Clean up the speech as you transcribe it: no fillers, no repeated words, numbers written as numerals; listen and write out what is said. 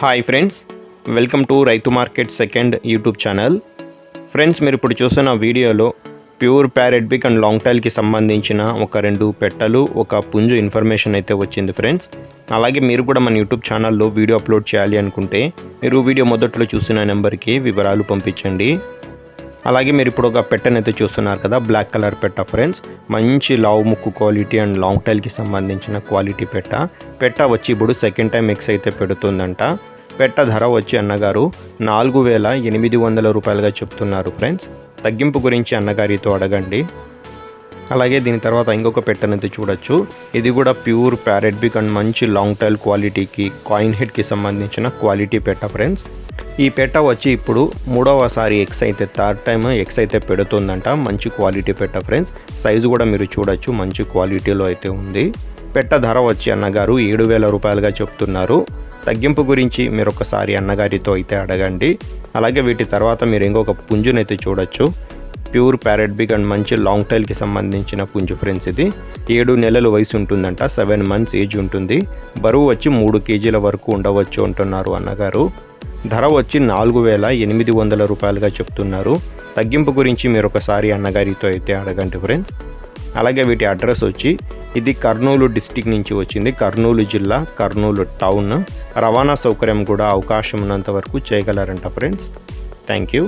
Hi friends, welcome to Raitu market second YouTube channel. Friends, మీరు ఇప్పుడు చూస్తున్న వీడియోలో pure parrot big and long టైల్కి సంబంధించిన ఒక 2 పెట్టలు ఒక పుంజు ఇన్ఫర్మేషన్ అయితే వచ్చింది ఫ్రెండ్స్. అలాగే మీరు కూడా మన యూట్యూబ్ ఛానల్లో వీడియో అప్లోడ్ చేయాలి అనుకుంటే మీరు వీడియో మొదట్లో చూసిన నెంబర్కి వివరాలు పంపించండి. అలాగే మీరు ఇప్పుడు ఒక పెట్టనైతే చూస్తున్నారు కదా, బ్లాక్ కలర్ పెట్ట ఫ్రెండ్స్. మంచి లావు ముక్కు క్వాలిటీ అండ్ లాంగ్ టైల్కి సంబంధించిన క్వాలిటీ పెట్ట వచ్చి ఇప్పుడు సెకండ్ టైం ఎక్స్ అయితే పెడుతుందంట. పెట్ట ధర వచ్చి అన్నగారు 4,800 రూపాయలుగా చెప్తున్నారు ఫ్రెండ్స్. తగ్గింపు గురించి అన్నగారితో అడగండి. అలాగే దీని తర్వాత ఇంకొక పెట్టనైతే చూడొచ్చు. ఇది కూడా ప్యూర్ ప్యారెట్ బిగ్ అండ్ మంచి లాంగ్ టైల్ క్వాలిటీకి కాయిన్ హెడ్కి సంబంధించిన క్వాలిటీ పెట్ట ఫ్రెండ్స్. ఈ పెట్ట వచ్చి ఇప్పుడు 3వసారి ఎక్స్ అయితే థర్డ్ టైం ఎక్స్ అయితే పెడుతుందంట. మంచి క్వాలిటీ పెట్ట ఫ్రెండ్స్. సైజు కూడా మీరు చూడొచ్చు, మంచి క్వాలిటీలో అయితే ఉంది. పెట్ట ధర వచ్చి అన్నగారు 7,000 రూపాయలుగా చెప్తున్నారు. తగ్గింపు గురించి మీరు ఒకసారి అన్నగారితో అయితే అడగండి. అలాగే వీటి తర్వాత మీరు ఇంకొక పుంజునైతే చూడొచ్చు. ప్యూర్ ప్యారెట్ బిగ్ అండ్ మంచి లాంగ్ టైల్కి సంబంధించిన పుంజు ఫ్రెండ్స్. ఇది 7 నెలల వయసు ఉంటుందంట, 7 మంత్స్ ఏజ్ ఉంటుంది. బరువు వచ్చి 3 కేజీల వరకు ఉండవచ్చు అంటున్నారు అన్నగారు. ధర వచ్చి 4,800 రూపాయలుగా చెప్తున్నారు. తగ్గింపు గురించి మీరు ఒకసారి అన్నగారితో అయితే అడగండి ఫ్రెండ్స్. అలాగే వీటి అడ్రస్ వచ్చి ఇది కర్నూలు డిస్టిక్ నుంచి వచ్చింది. కర్నూలు జిల్లా, కర్నూలు టౌన్. రవాణా సౌకర్యం కూడా అవకాశం ఉన్నంత వరకు చేయగలరంట ఫ్రెండ్స్. Thank you.